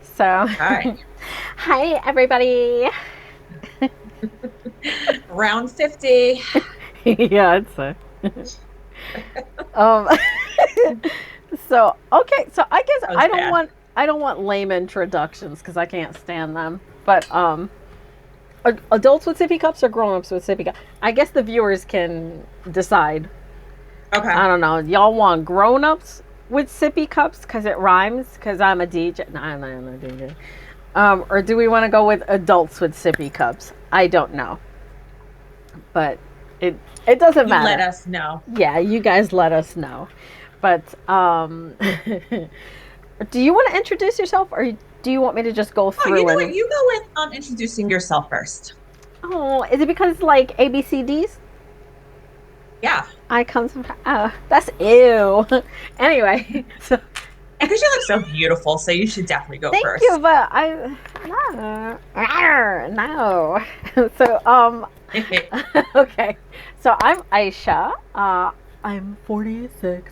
So, Hi. hi everybody. Round 50. Yeah, it's um. So okay, so I guess That was bad. I don't want lame introductions because I can't stand them. But adults with sippy cups or grown-ups with sippy cups? I guess the viewers can decide. Okay. I don't know. Y'all want grown-ups with sippy cups because it rhymes? Because I'm a DJ. No, I'm not a DJ. Or do we want to go with adults with sippy cups? I don't know, but it it doesn't You let matter. us know. Yeah, you guys let us know. But do you want to introduce yourself, or do you want me to just go Oh, you through know what? and? You go with introducing yourself first. Oh, is it because like ABCDs? Yeah. I comes from. That's ew. Anyway, so And because you look so beautiful, so you should definitely go thank you, first. but I no. So okay. So I'm Aisha. I'm 46.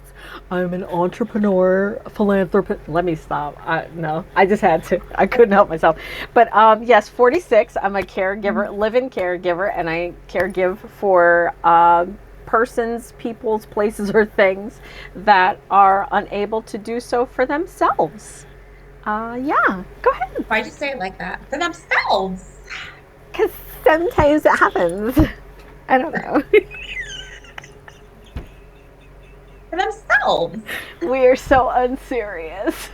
I'm an entrepreneur, philanthropist. Let me stop. No, I just had to. I couldn't help myself. But yes, 46. I'm a caregiver, live-in caregiver, and I caregive for persons, peoples, places, or things that are unable to do so for themselves. Yeah, go ahead. Why'd you say it like that? For themselves. Because sometimes it happens. I don't know. For themselves. We are so unserious.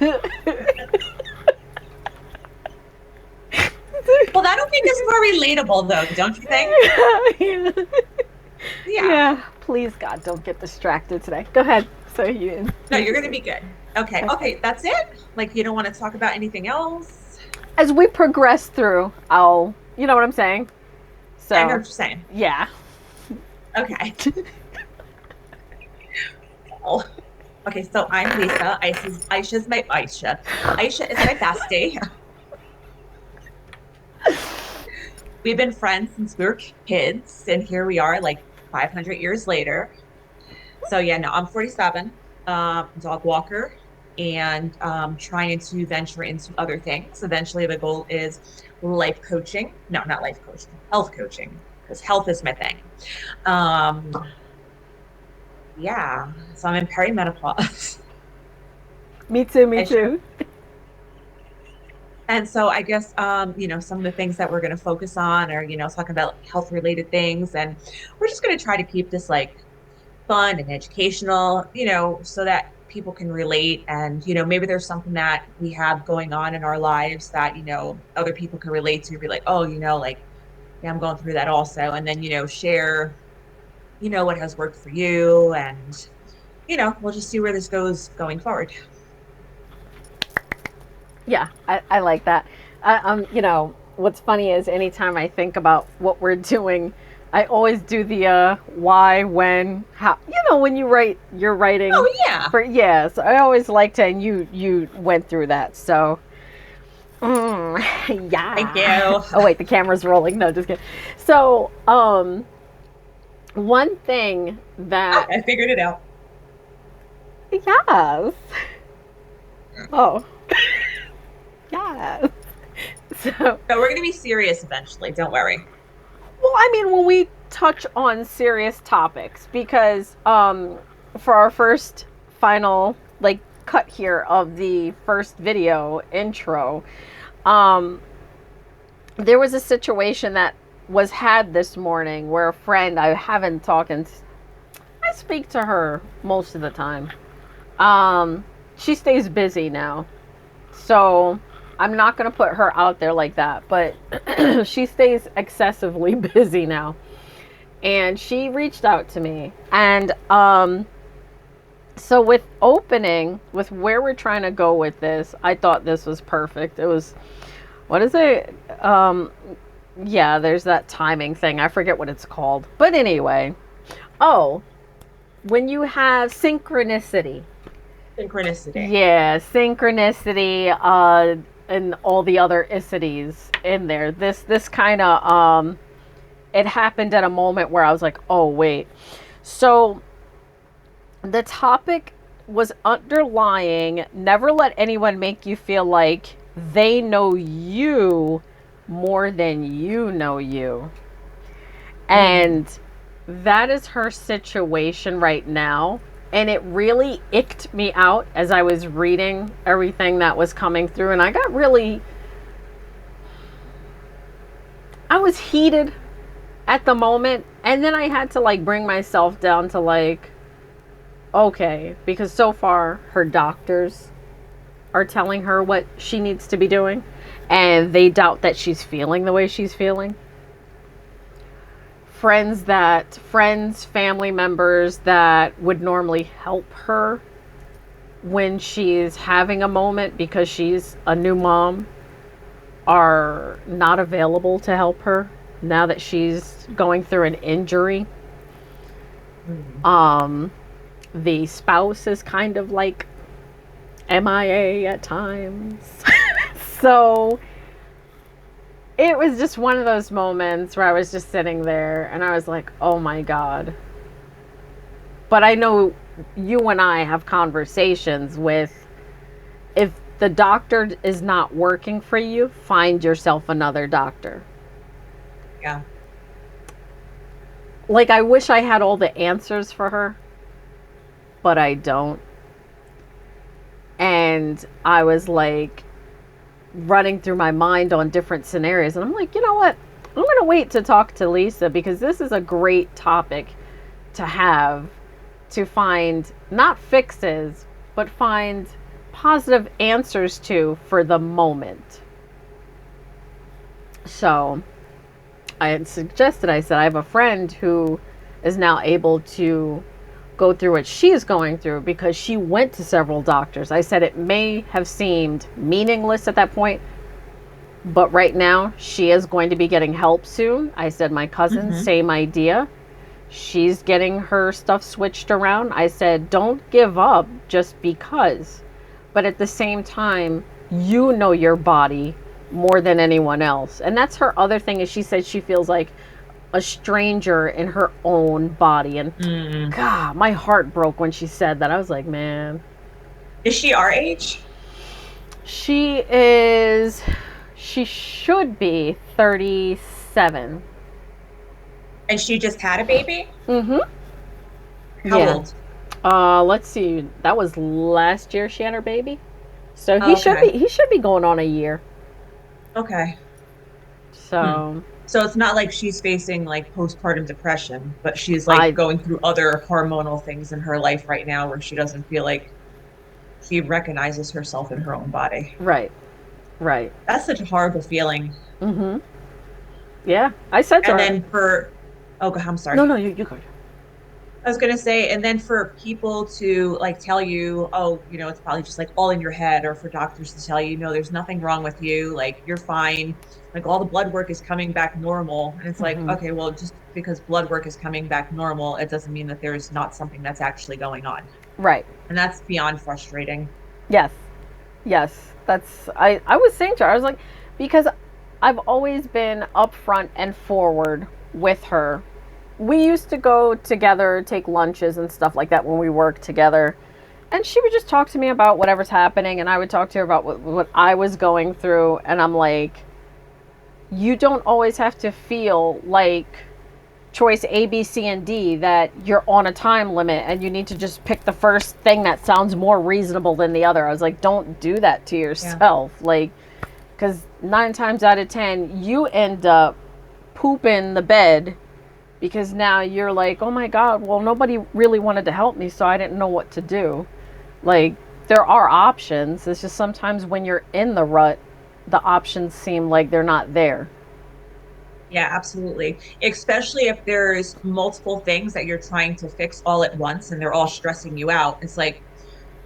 Well, that'll make us more relatable, though, don't you think? Yeah. Yeah. Yeah. Please, God, don't get distracted today. Go ahead. So you. No, you're going to be good. Okay. Okay. Okay. That's it. Like, you don't want to talk about anything else? As we progress through, I'll. You know what I'm saying? Yeah, I know what So, you're saying. yeah. Okay. Well, okay, so I'm Lisa. Aisha's my Aisha. Aisha is my bestie. We've been friends since we were kids, and here we are, like 500 years later. So yeah, no, I'm 47, dog walker, and trying to venture into other things. Eventually, the goal is life coaching. No, not life coaching, health coaching, because health is my thing. Um, yeah, so I'm in perimenopause. Me too. Me I should too. And so I guess some of the things that we're going to focus on are, talking about health related things. And we're just going to try to keep this like fun and educational, so that people can relate. And, maybe there's something that we have going on in our lives that, other people can relate to, be like, oh, like, yeah, I'm going through that also. And then, share, what has worked for you. And, we'll just see where this goes going forward. Yeah, I like that. What's funny is anytime I think about what we're doing, I always do the why, when, how. When you're writing Oh, yeah. for yeah. So I always like to, and you went through that. So Thank yeah. you. Oh wait, the camera's rolling. No, just kidding. So one thing Ah, that I figured it out. yes. Oh yes. So No, we're going to be serious eventually. Don't worry. well, I mean, when we touch on serious topics, because for our first final like cut here of the first video intro, um, there was a situation that was had this morning where a friend I haven't talked and I speak to her most of the time. Um, she stays busy now, so I'm not gonna put her out there like that, but she stays excessively busy now and she reached out to me and so with where we're trying to go with this, I thought this was perfect. It was, what is it, yeah, there's that timing thing, I forget what it's called, but anyway, oh, when you have synchronicity. Synchronicity. Yeah, synchronicity, and all the other icities in there, this kind of it happened at a moment where I was like, oh wait. So the topic was underlying, never let anyone make you feel like they know you more than you know you. Mm. And that is her situation right now. And it really icked me out as I was reading everything that was coming through. And I got really, I was heated at the moment. And then I had to like bring myself down to like, okay, because so far her doctors are telling her what she needs to be doing. And they doubt that she's feeling the way she's feeling. Friends, family members that would normally help her when she's having a moment because she's a new mom are not available to help her now that she's going through an injury. Mm. Um, the spouse is kind of like MIA at times. So it was just one of those moments where I was just sitting there and I was like, oh my God. But I know you and I have conversations with, if the doctor is not working for you, find yourself another doctor. Yeah. Like, I wish I had all the answers for her, but I don't. And I was like running through my mind on different scenarios. And I'm like, you know what? I'm going to wait to talk to Lisa because this is a great topic to have, to find not fixes, but find positive answers to for the moment. So I had suggested, I said, I have a friend who is now able to go through what she's going through because she went to several doctors. I said it may have seemed meaningless at that point, but right now she is going to be getting help soon. I said, my cousin, Hmm. same idea. She's getting her stuff switched around. I said, don't give up just because. But at the same time, you know your body more than anyone else. And that's her other thing is she said she feels like a stranger in her own body. And Mm. God, my heart broke when she said that. I was like, man. Is she our age? She is, she should be 37. And she just had a baby? Mm-hmm. How Yeah. old? Let's see. That was last year she had her baby. So Okay. he should be going on a year. Okay. Hmm. So So it's not like she's facing like postpartum depression, but she's like I going through other hormonal things in her life right now where she doesn't feel like she recognizes herself in her own body. right, right. That's such a horrible feeling. Mm-hmm. Yeah. I said to And her, then for, oh, I'm no, sorry. no, you go. I was gonna say, and then for people to like tell you, oh, it's probably just like all in your head, or for doctors to tell you, no, there's nothing wrong with you, like you're fine, like all the blood work is coming back normal. And it's like, Mm-hmm. okay, well, just because blood work is coming back normal, it doesn't mean that there's not something that's actually going on. Right. And that's beyond frustrating. Yes. Yes. That's I was saying to her, I was like, because I've always been upfront and forward with her. We used to go together, take lunches and stuff like that when we worked together. And she would just talk to me about whatever's happening, and I would talk to her about what I was going through. And I'm like, you don't always have to feel like choice A, B, C, and D that you're on a time limit and you need to just pick the first thing that sounds more reasonable than the other. I was like, don't do that to Yeah. yourself. Like, because 9 times out of 10, you end up pooping the bed because now you're like, oh my God, well, nobody really wanted to help me, so I didn't know what to do. Like, there are options. It's just sometimes when you're in the rut, the options seem like they're not there. Yeah, absolutely. Especially if there's multiple things that you're trying to fix all at once and they're all stressing you out. It's like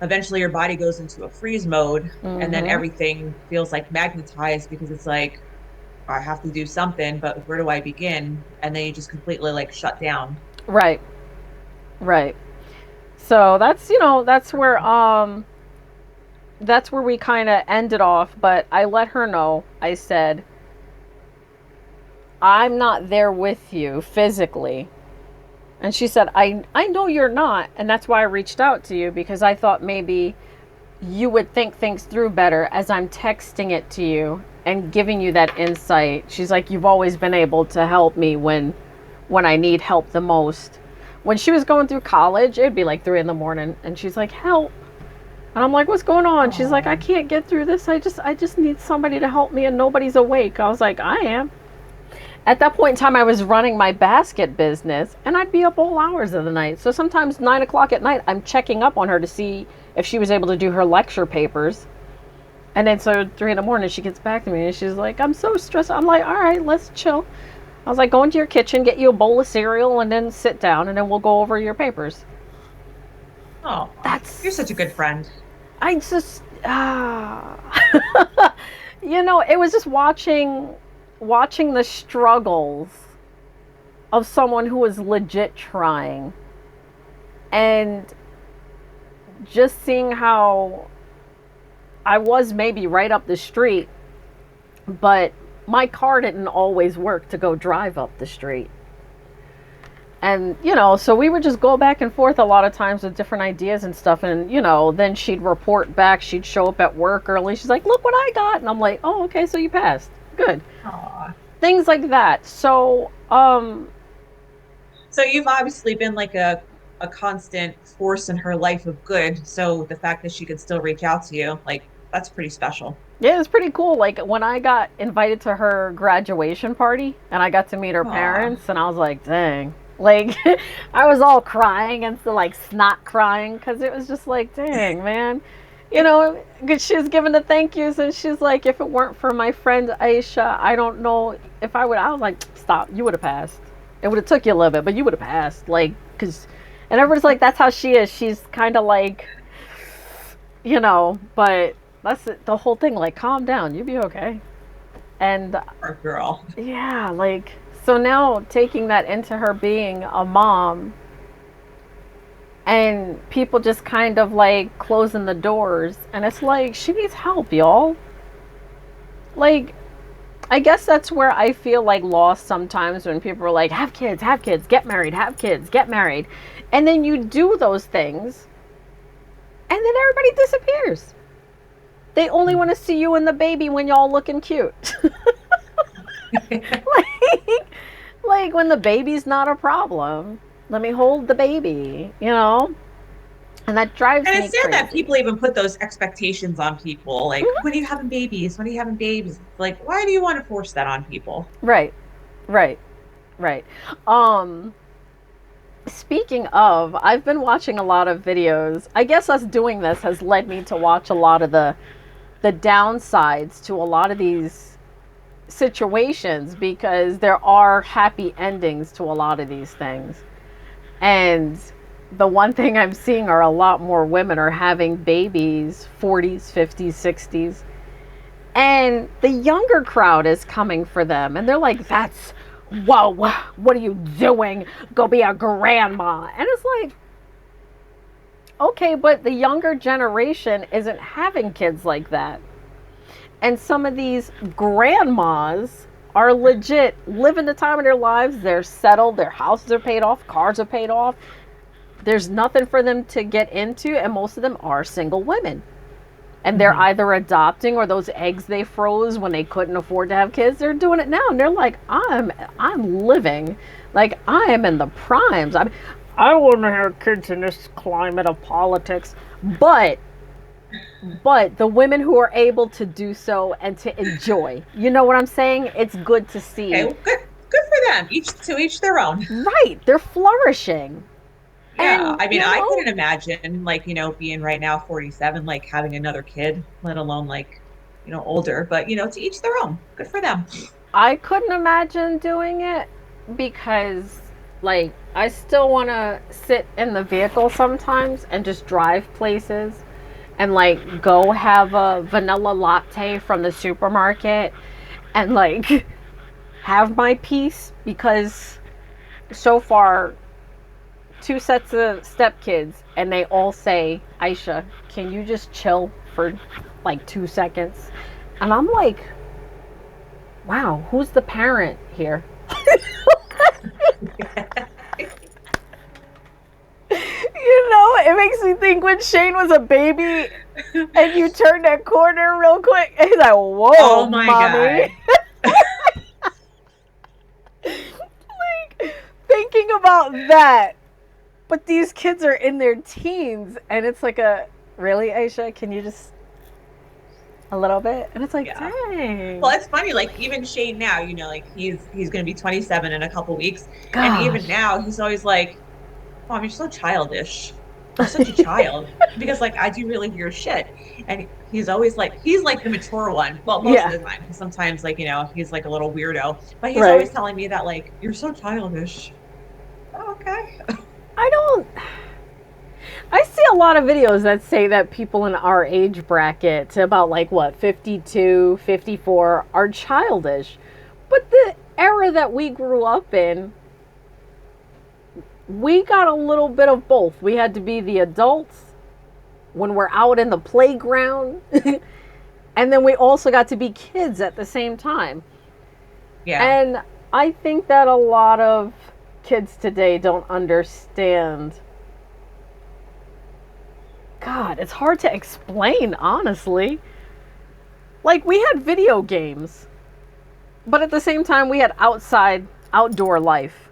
eventually your body goes into a freeze mode and then Mm-hmm. everything feels like magnetized because it's like, I have to do something, but where do I begin? And then you just completely like shut down. Right, right. So that's where we kind of ended off, but I let her know. I said, I'm not there with you physically. And she said, I know you're not, and that's why I reached out to you because I thought maybe you would think things through better as I'm texting it to you and giving you that insight. She's like, you've always been able to help me when I need help the most. When she was going through college, it'd be like 3 a.m, and she's like, help. And I'm like, what's going on? She's like, I Oh, can't get through this. I just need somebody to help me and nobody's awake. I was like, I am. At that point in time, I was running my basket business and I'd be up all hours of the night. So sometimes 9 o'clock at night, I'm checking up on her to see if she was able to do her lecture papers. And then so 3 in the morning, she gets back to me and she's like, I'm so stressed. I'm like, all right, let's chill. I was like, go into your kitchen, get you a bowl of cereal, and then sit down, and then we'll go over your papers. oh, you're That's, such a good friend. I just, it was just watching the struggles of someone who was legit trying, and just seeing how I was maybe right up the street, but my car didn't always work to go drive up the street. And, so we would just go back and forth a lot of times with different ideas and stuff. And, then she'd report back. She'd show up at work early. She's like, look what I got. And I'm like, oh, okay, so you passed. Good. Aw. Things like that. So, So you've obviously been like a constant force in her life of good. So the fact that she could still reach out to you, like that's pretty special. yeah, it's pretty cool. Like, when I got invited to her graduation party and I got to meet her Aw. parents, and I was like, dang. Like, I was all crying and so, like, snot crying because it was just like, dang, man. 'Cause she was giving the thank yous, and she's like, if it weren't for my friend Aisha, I don't know if I would. I was like, stop, you would have passed. It would have took you a little bit, but you would have passed. Like, because, and everybody's like, that's how she is. She's kind of like, but that's the whole thing. Like, calm down, you'll be okay. And Poor girl. yeah, like, so now taking that into her being a mom, and people just kind of like closing the doors, and it's like, she needs help, y'all. Like, I guess that's where I feel like lost sometimes, when people are like, have kids, get married, have kids, get married. And then you do those things, and then everybody disappears. They only want to see you and the baby when y'all looking cute. like, like when the baby's not a problem. Let me hold the baby. And that drives And me it's sad that crazy. people even put those expectations on people. Like, Mhm. when are you having babies? When are you having babies? It's like, why do you want to force that on people? Right, right, right. Um, Speaking of, I've been watching a lot of videos. I guess us doing this has led me to watch a lot of the downsides to a lot of these situations, because there are happy endings to a lot of these things. And the one thing I'm seeing are a lot more women are having babies, 40s, 50s, 60s. And the younger crowd is coming for them. And they're like, whoa, what are you doing? Go be a grandma. And it's like, okay, but the younger generation isn't having kids like that. And some of these grandmas are legit living the time of their lives. They're settled, their houses are paid off, cars are paid off. There's nothing for them to get into, and most of them are single women. And they're Mhm. either adopting, or those eggs they froze when they couldn't afford to have kids, they're doing it now. And they're like, I'm living. Like, I am in the primes. I wouldn't have kids in this climate of politics. But the women who are able to do so and to enjoy, you know what I'm saying? It's good to Okay, see. well, good for them. Each their own. Right, they're flourishing. Yeah. And I mean, I couldn't imagine like, being right now 47, like having another kid, let alone like, older, but to each their own. Good for them. I couldn't imagine doing it, because, like, I still want to sit in the vehicle sometimes and just drive places, and, like, go have a vanilla latte from the supermarket, and, like, have my peace, because so far, two sets of stepkids, and they all say, Aisha, can you just chill for like 2 seconds? And I'm like, wow, who's the parent here? It makes me think when Shane was a baby, and you turn that corner real quick, and he's like, "Whoa, Oh my mommy!" God. Like thinking about that, but these kids are in their teens, and it's like a really, Aisha, can you just a little bit? And it's like, Yeah. dang, Well, it's funny, like even Shane now, like he's gonna be 27 in a couple weeks. And even gosh. now he's always like, Mom, you're so childish. You're such a child. Because like I do really weird shit. And he's like the mature one. Well, most Yeah, of the time, because sometimes like, he's like a little weirdo. But he's always right. telling me that like, you're so childish. Oh, okay. I don't. I see a lot of videos that say that people in our age bracket to about like what 52, 54 are childish. But the era that we grew up in, we got a little bit of both. We had to be the adults when we're out in the playground, and then we also got to be kids at the same time. Yeah. And I think that a lot of kids today don't understand. God, it's hard to explain, honestly. Like, we had video games, but at the same time, we had outdoor life.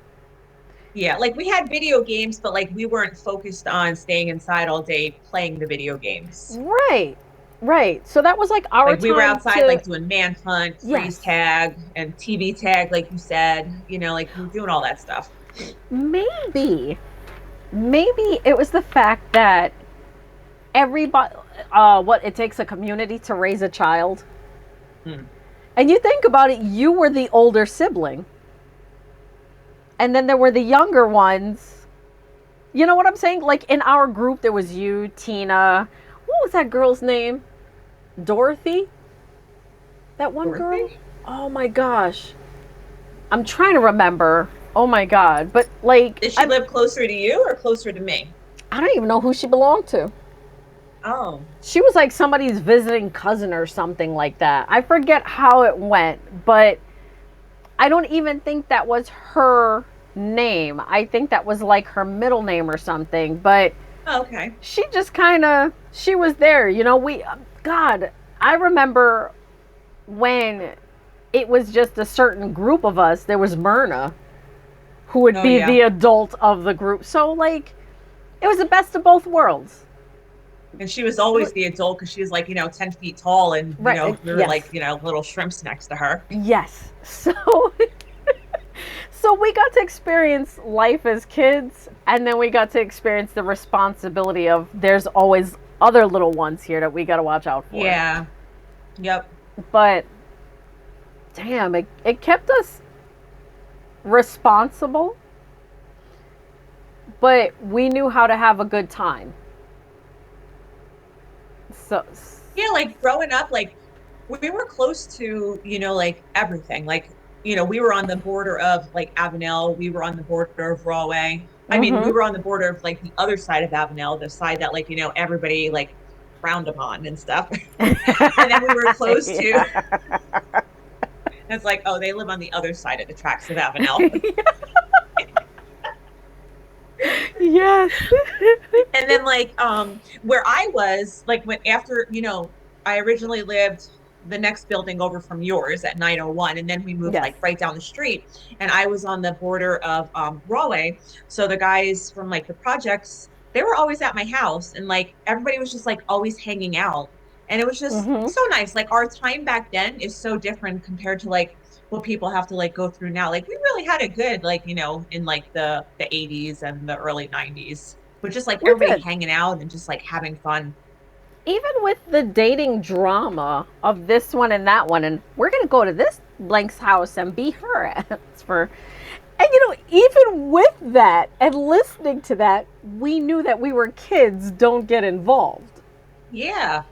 Yeah. Like we had video games, but like we weren't focused on staying inside all day playing the video games. Right, right. So that was like our Like we were time outside to, like doing manhunt, freeze yes, tag, and TV tag, like you said, like we were doing all that stuff. maybe, maybe it was the fact that everybody, what it takes a community to raise a child. Hmm. And you think about it, you were the older sibling. And then there were the younger ones. You know what I'm saying? Like in our group, there was you, Tina. What was that girl's name? Dorothy? That one girl? Dorothy? Oh my gosh. I'm trying to remember. Oh my God. But like, Did she live closer to you or closer to me? I don't even know who she belonged to. Oh, She was like somebody's visiting cousin or something like that. I forget how it went, but I don't even think that was her name. I think that was like her middle name or something. But okay. she just kind of she was there. We God, I remember when it was just a certain group of us. There was Myrna, who would Oh, be yeah. the adult of the group. So like, it was the best of both worlds. And she was always the adult because she was like, 10 feet tall and, Right? we were like, Yes. little shrimps next to her. Yes. So we got to experience life as kids, and then we got to experience the responsibility of there's always other little ones here that we got to watch out for. Yeah. Yep. But damn, it kept us responsible, but we knew how to have a good time. So, Yeah, like growing up, like we were close to, like everything. Like, we were on the border of like Avenel, we were on the border of Rahway. I mean, we mm-hmm. were on the border of like the other side of Avenel, the side that like, everybody like frowned upon and stuff. And then we were close to, Yeah. it's like, oh, they live on the other side of the tracks of Avenel. Yes. And then like where I was, like when after, I originally lived the next building over from yours at 901, and then we moved Yes. like right down the street, and I was on the border of Rahway. So the guys from like the projects, they were always at my house, and like everybody was just like always hanging out. And it was just Mm-hmm. so nice. Like our time back then is so different compared to like what people have to like go through now. Like we really had a good like, in like the 80s and the early 90s, but just like We everybody did. hanging out and just like having fun. Even with the dating drama of this one and that one, and we're gonna go to this blank's house and be her ass for. And even with that and listening to that, we knew that we were kids. Don't get involved. Yeah.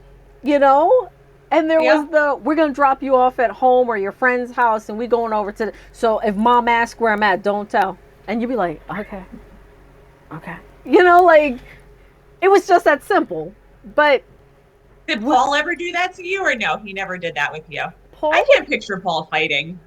You know. And there was Yep. we're gonna drop you off at home or your friend's house, and we going over to. So if mom asks where I'm at, don't tell. And you'd be like, okay, okay. Like it was just that simple. But Did Paul ever do that to you or no? He never did that with you. Paul I would can't picture Paul fighting.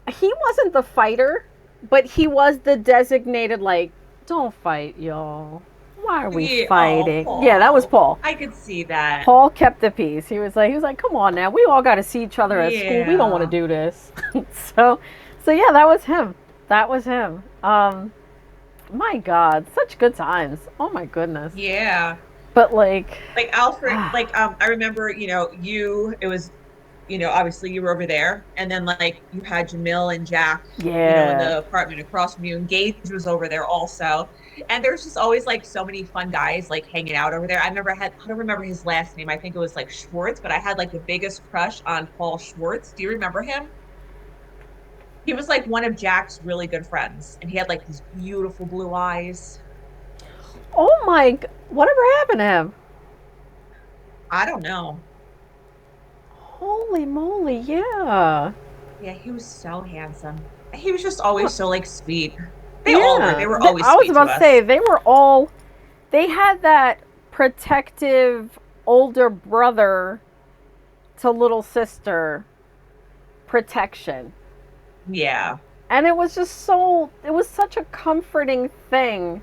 he wasn't the fighter, but he was the designated like, don't fight, y'all. why are we Yeah, oh, fighting? Yeah, that was Paul. Paul. I could see that. Paul kept the peace. He was like, come on now, we all got to see each other at school. We don't want to Yeah. do this. so, so yeah, that was him. That was him. My God, such good times. Oh my goodness. Yeah. But like, Like Alfred, ah, I remember, it was, obviously you were over there, and then like you had Jamil and Jack, in yeah, the apartment across from you, and Gage was over there also. And there's just always like so many fun guys like hanging out over there. I don't remember his last name. I think it was like Schwartz, but I had like the biggest crush on Paul Schwartz. Do you remember him? He was like one of Jack's really good friends, and he had like these beautiful blue eyes. oh my, whatever happened to him? I don't know. Holy moly, yeah. Yeah, he was so handsome. He was just always so like sweet. They all were. They Yeah, were always I was sweet to about to say us. they were all. They had that protective older brother to little sister protection, Yeah. and it was just so. It was such a comforting thing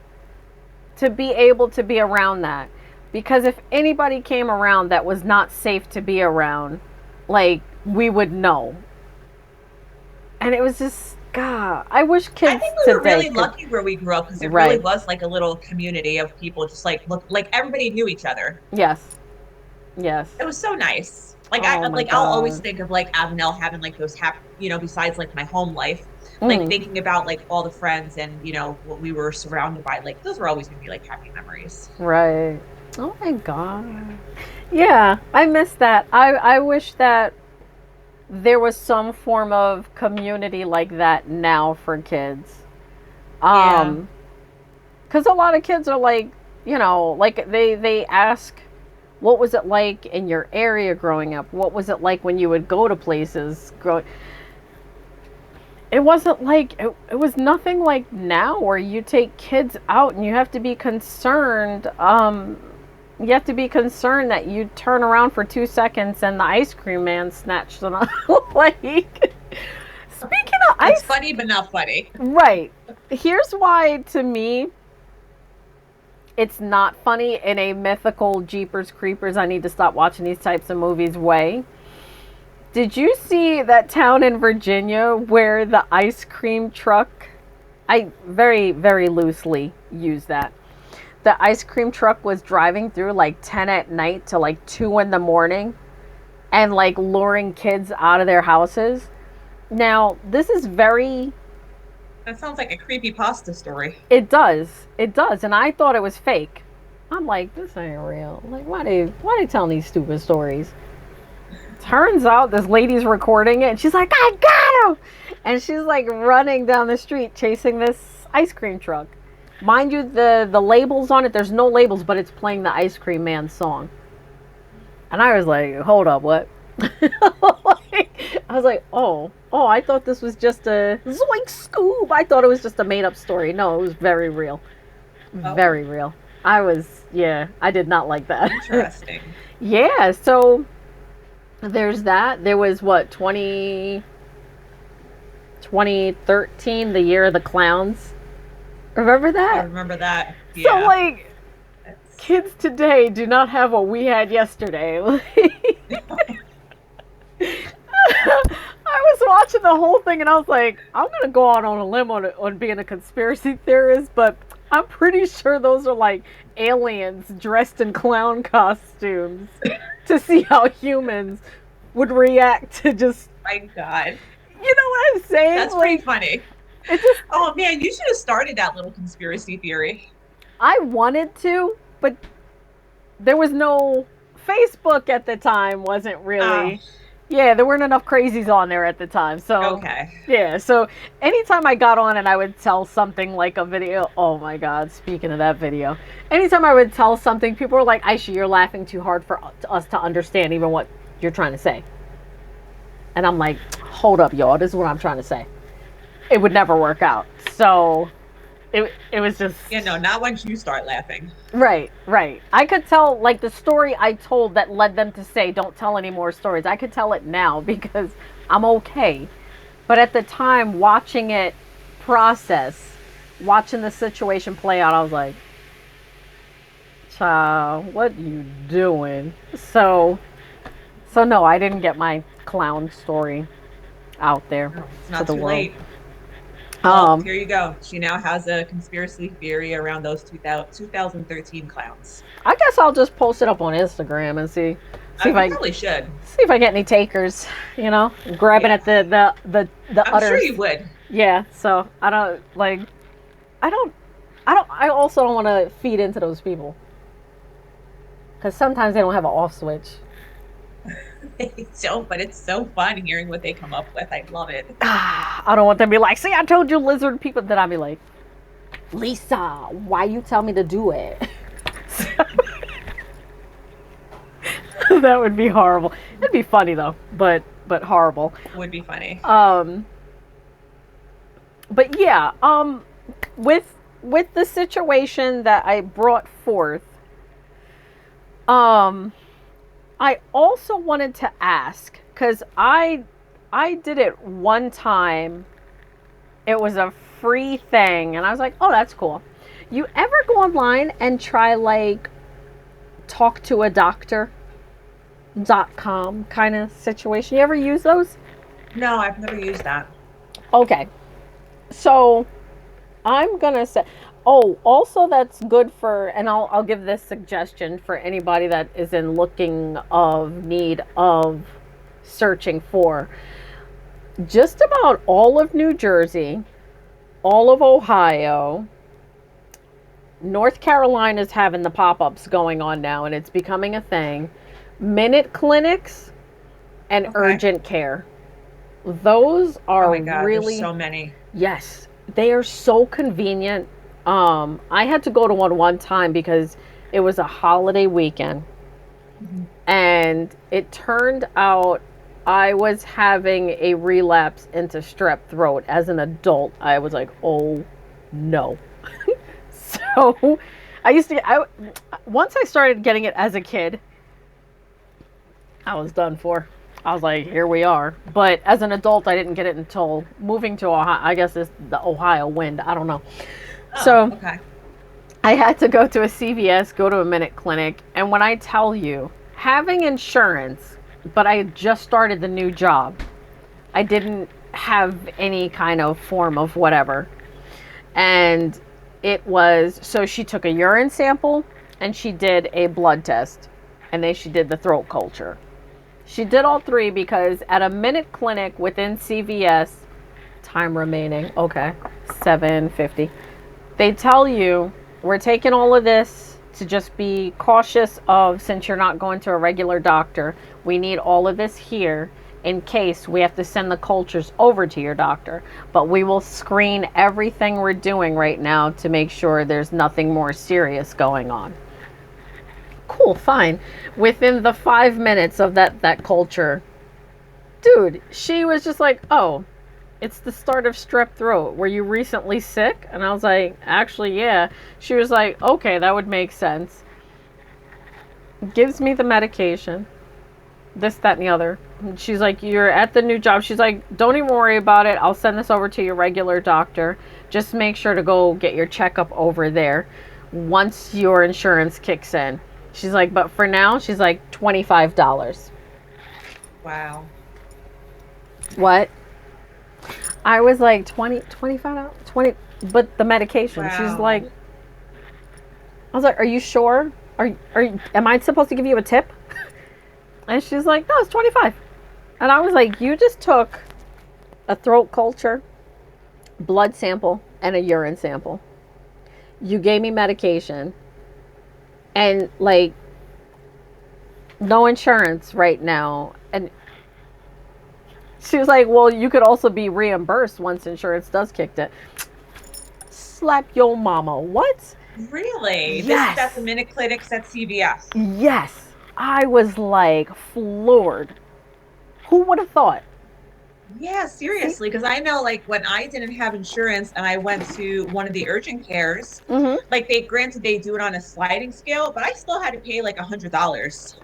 to be able to be around that, because if anybody came around that was not safe to be around, like we would know. And it was just God. I wish I kids think we were today really could. lucky where we grew up because it really Right. was like a little community of people just like look like everybody knew each other. Yes. Yes. It was so nice. Like Oh my I'll always God. think of like Avenel having like those happy, besides like my home life, like Mm. thinking about like all the friends and what we were surrounded by. Like those were always gonna be like happy memories. Right. Oh my God. Yeah, I miss that. I wish that there was some form of community like that now for kids. Yeah. Um, because a lot of kids are like, like they ask, what was it like in your area growing up? What was it like when you would go to places growing? It wasn't like it was nothing like now where you take kids out and you have to be concerned. You have to be concerned that you turn around for 2 seconds and the ice cream man snatched them up. Like, speaking of It's ice, funny but not funny. right? Here's why to me it's not funny in a mythical Jeepers Creepers. I need to stop watching these types of movies way. Did you see that town in Virginia where the ice cream truck? I very, very loosely use that. The ice cream truck was driving through like 10 at night to like 2 in the morning and like luring kids out of their houses. Now, this is very. That sounds like a creepy pasta story. It does. It does. And I thought it was fake. I'm like, this ain't real. Like, why they telling these stupid stories? Turns out this lady's recording it and she's like, I got him! And she's like running down the street chasing this ice cream truck. Mind you, the labels on it, there's no labels, but it's playing the Ice Cream Man song. And I was like, hold up, what? I was like, oh, I thought this was just a Zoink Scoob. I thought it was just a made up story. No, it was very real. Oh, Very real. Yeah, I did not like that. interesting. Yeah, so there's that. There was what, 2013, the year of the clowns. Remember I that? remember that. So, Yeah. like, kids today do not have what we had yesterday. I was watching the whole thing and I was like, I'm going to go out on a limb on being a conspiracy theorist, but I'm pretty sure those are like aliens dressed in clown costumes to see how humans would react to just, My God. you know what I'm saying? That's pretty Like, funny. it just, Oh man, you should have started that little conspiracy theory. I wanted to, but there was no Facebook at the time, wasn't Oh, really. Yeah, there weren't enough crazies on there at the time. So, okay. yeah. So, anytime I got on and I would tell something like a video, oh my God, speaking of that video, anytime I would tell something, people were like, Aisha, you're laughing too hard for us to understand even what you're trying to say. And I'm like, hold up, y'all. This is what I'm trying to say. It would never work out. So, it was just. Not once you start laughing. Right, right. I could tell, like, the story I told that led them to say, don't tell any more stories. I could tell it now because I'm okay. But at the time, watching it process, watching the situation play out, I was like, Child, what you doing? So no, I didn't get my clown story out there No, it's to not the too world. late. Well, Um, here you go. She now has a conspiracy theory around those 2013 clowns. I guess I'll just post it up on Instagram and see if You I probably should. see if I get any takers. Grabbing Yeah, at the I'm sure udders. you would. Yeah. So I don't like. I don't. I don't. I also don't want to feed into those people because sometimes they don't have an off switch. They don't, but it's so fun hearing what they come up with. I love it. I don't want them to be like, "See, I told you, lizard people." Then I'll be like, "Lisa, why you tell me to do it?" That would be horrible. It'd be funny though, but horrible. Would be funny. But yeah, with the situation that I brought forth, um, I also wanted to ask because I did it one time. It was a free thing, and I was like, oh, that's cool. You ever go online and try like talk to a doctor.com kind of situation? You ever use those? No, I've never used that. Okay. So I'm gonna say, oh, also that's good for, and I'll give this suggestion for anybody that is in looking of need of searching for just about all of New Jersey, all of Ohio, North Carolina is having the pop-ups going on now, and it's becoming a thing. Minute clinics and Okay. urgent care. Those Oh are my God, there's really, so many. yes, they are so convenient. I had to go to one time because it was a holiday weekend, Mhm. and it turned out I was having a relapse into strep throat as an adult. I was like, oh no. So once I started getting it as a kid, I was done for. I was like, here we are. But as an adult, I didn't get it until moving to Ohio. I guess it's the Ohio wind. I don't know. Oh, So okay. I had to go to a CVS, go to a minute clinic. And when I tell you, having insurance, but I had just started the new job, I didn't have any kind of form of whatever. And it was, so she took a urine sample and she did a blood test. And then she did the throat culture. She did all three because at a minute clinic within CVS, time remaining, okay, 7:50. They tell you we're taking all of this to just be cautious of, since you're not going to a regular doctor. We need all of this here in case we have to send the cultures over to your doctor. But we will screen everything we're doing right now to make sure there's nothing more serious going on. Cool, fine. Within the 5 minutes of that culture, dude, she was just like, oh, it's the start of strep throat. Were you recently sick? And I was like, actually, yeah. She was like, okay, that would make sense. Gives me the medication, this, that, and the other. And she's like, you're at the new job. She's like, don't even worry about it. I'll send this over to your regular doctor. Just make sure to go get your checkup over there once your insurance kicks in. She's like, but for now, she's like, $25. Wow. What? I was like, 25, 20, but the medication. She's like, Wow. I was like, are you sure? Am I supposed to give you a tip? And she's like, no, it's 25. And I was like, you just took a throat culture, blood sample, and a urine sample. You gave me medication. And like, no insurance right now. And she was like, well, you could also be reimbursed once insurance does kick it. Slap your mama. What? Really? This is at the Yes. minute clinics at CVS. Yes. I was like floored. Who would have thought? Yeah, See? seriously, because I know like when I didn't have insurance and I went to one of the urgent cares, Mm-hmm. like they granted they do it on a sliding scale, but I still had to pay like $100.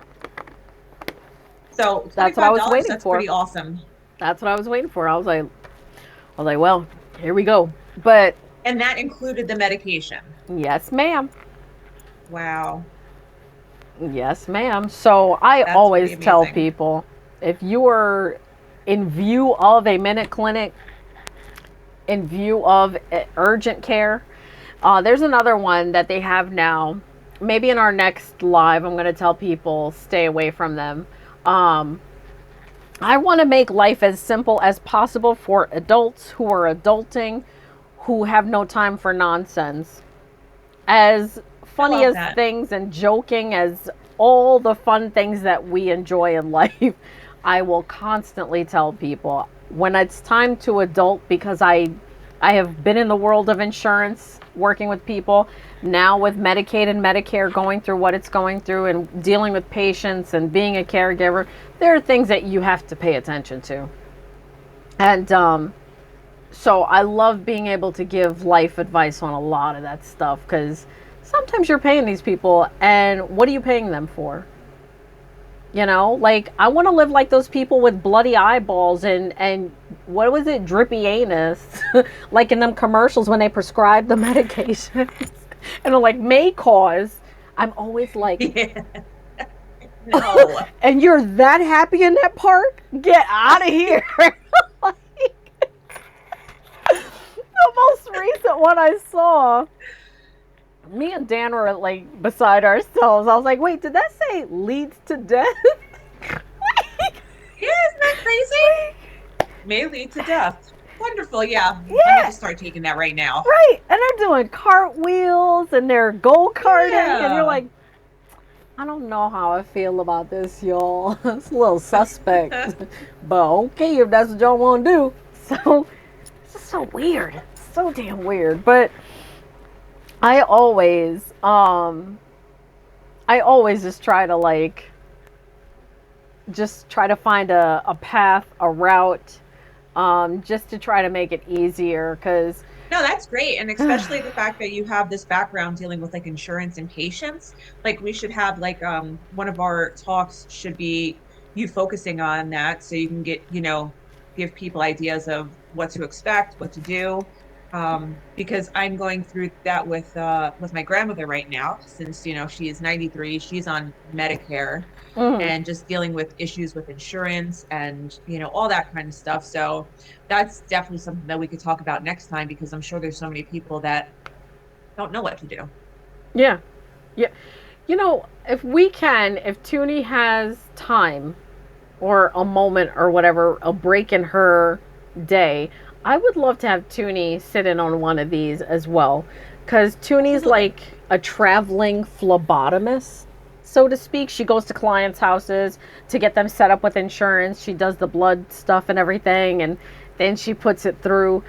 So That's what I was $25, waiting that's for. pretty awesome. That's what I was waiting for. I was like, well, here we go. But And that included the medication. yes, ma'am. Wow. Yes, ma'am. So I That's pretty always tell amazing. people, if you are in view of a minute clinic, in view of urgent care, there's another one that they have now. Maybe in our next live, I'm going to tell people stay away from them. Um, I want to make life as simple as possible for adults who are adulting, who have no time for nonsense. As I funny love as that. things and joking as all the fun things that we enjoy in life, I will constantly tell people when it's time to adult, because I have been in the world of insurance working with people, now with Medicaid and Medicare going through what it's going through and dealing with patients and being a caregiver. There are things that you have to pay attention to. And so I love being able to give life advice on a lot of that stuff, because sometimes you're paying these people, and what are you paying them for? You know, like I want to live like those people with bloody eyeballs and what was it, drippy anus, like in them commercials when they prescribe the medication, and I'm like may cause. I'm always like, Yeah. No. and you're that happy in that park? Get out of here! Like, the most recent one I saw, me and Dan were like beside ourselves. I was like, wait, did that say leads to death? Yeah, isn't that crazy? Like, May lead to death. Wonderful. Yeah. Let me yeah, just start taking that right now. right. And they're doing cartwheels and they're go karting, and you're Yeah. like, I don't know how I feel about this, y'all. It's a little suspect, but okay if that's what y'all want to do. So it's just so weird, so damn weird. But I always, I always just try to like just try to find a path, a route, just to try to make it easier. Because, No, that's great. And especially the fact that you have this background dealing with like insurance and patients. Like we should have like one of our talks should be you focusing on that so you can get, give people ideas of what to expect, what to do. Because I'm going through that with my grandmother right now, since she is 93, she's on Medicare mm, and just dealing with issues with insurance and all that kind of stuff. So that's definitely something that we could talk about next time because I'm sure there's so many people that don't know what to do. yeah, yeah. You know, if we can, if Toonie has time or a moment or whatever, a break in her day, I would love to have Toonie sit in on one of these as well. Because Toonie's Absolutely. like a traveling phlebotomist, so to speak. She goes to clients' houses to get them set up with insurance. She does the blood stuff and everything, and then she puts it through.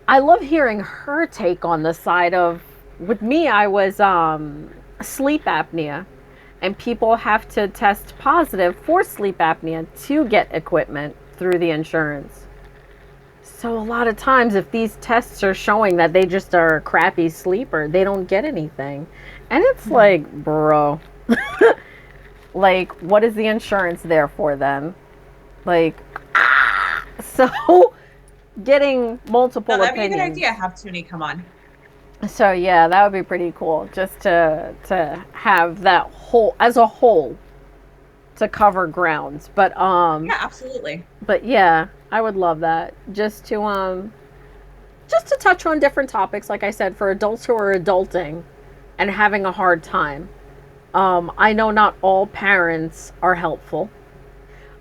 I love hearing her take on the side of, with me, I was sleep apnea, and people have to test positive for sleep apnea to get equipment through the insurance. So a lot of times if these tests are showing that they just are a crappy sleeper, they don't get anything. And it's Mhm. like, bro, like what is the insurance there for then? Like, so getting No, multiple that'd be a good opinions. idea. Have Toonie come on. So yeah, that would be pretty cool, just to have that whole as a whole to cover grounds. Yeah, absolutely. But yeah, I would love that, just to touch on different topics, like I said, for adults who are adulting and having a hard time. I know not all parents are helpful.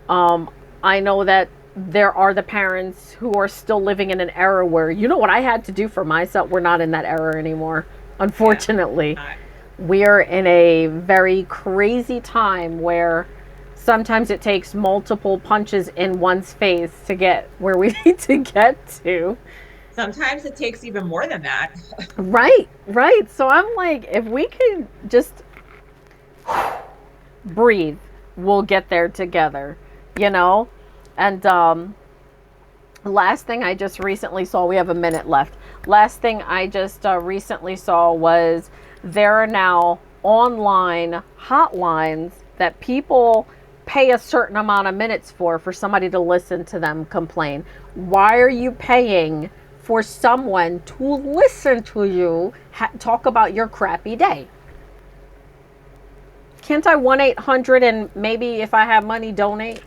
Um, I know that there are the parents who are still living in an era where, you know what I had to do for myself? We're not in that era anymore, Yeah. unfortunately. Uh, We're in a very crazy time where sometimes it takes multiple punches in one's face to get where we need to get to. Sometimes it takes even more than that. Right, right. So I'm like, if we could just breathe, we'll get there together, you know? And last thing I just recently saw, we have a minute left. Last thing I just recently saw was there are now online hotlines that people pay a certain amount of minutes for somebody to listen to them complain. Why are you paying for someone to listen to you talk about your crappy day? Can't I 1-800 and maybe if I have money donate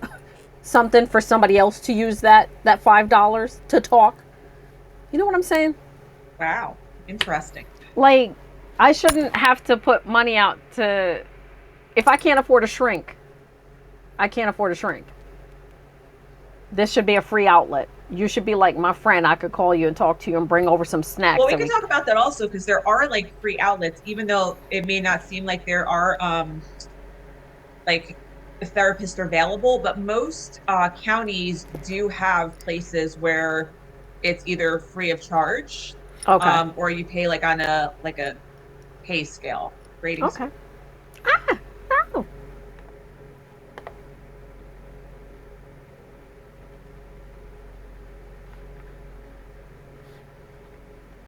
something for somebody else to use that $5 to talk? You know what I'm saying? Wow, interesting. Like, I shouldn't have to put money out to, if I can't afford a shrink, I can't afford a shrink. This should be a free outlet. You should be like my friend. I could call you and talk to you and bring over some Well, snacks we and can we. talk about that also because there are like free outlets, even though it may not seem like there are like therapists are available, but most counties do have places where it's either free of charge, Okay. or you pay like on a pay scale, grading Okay.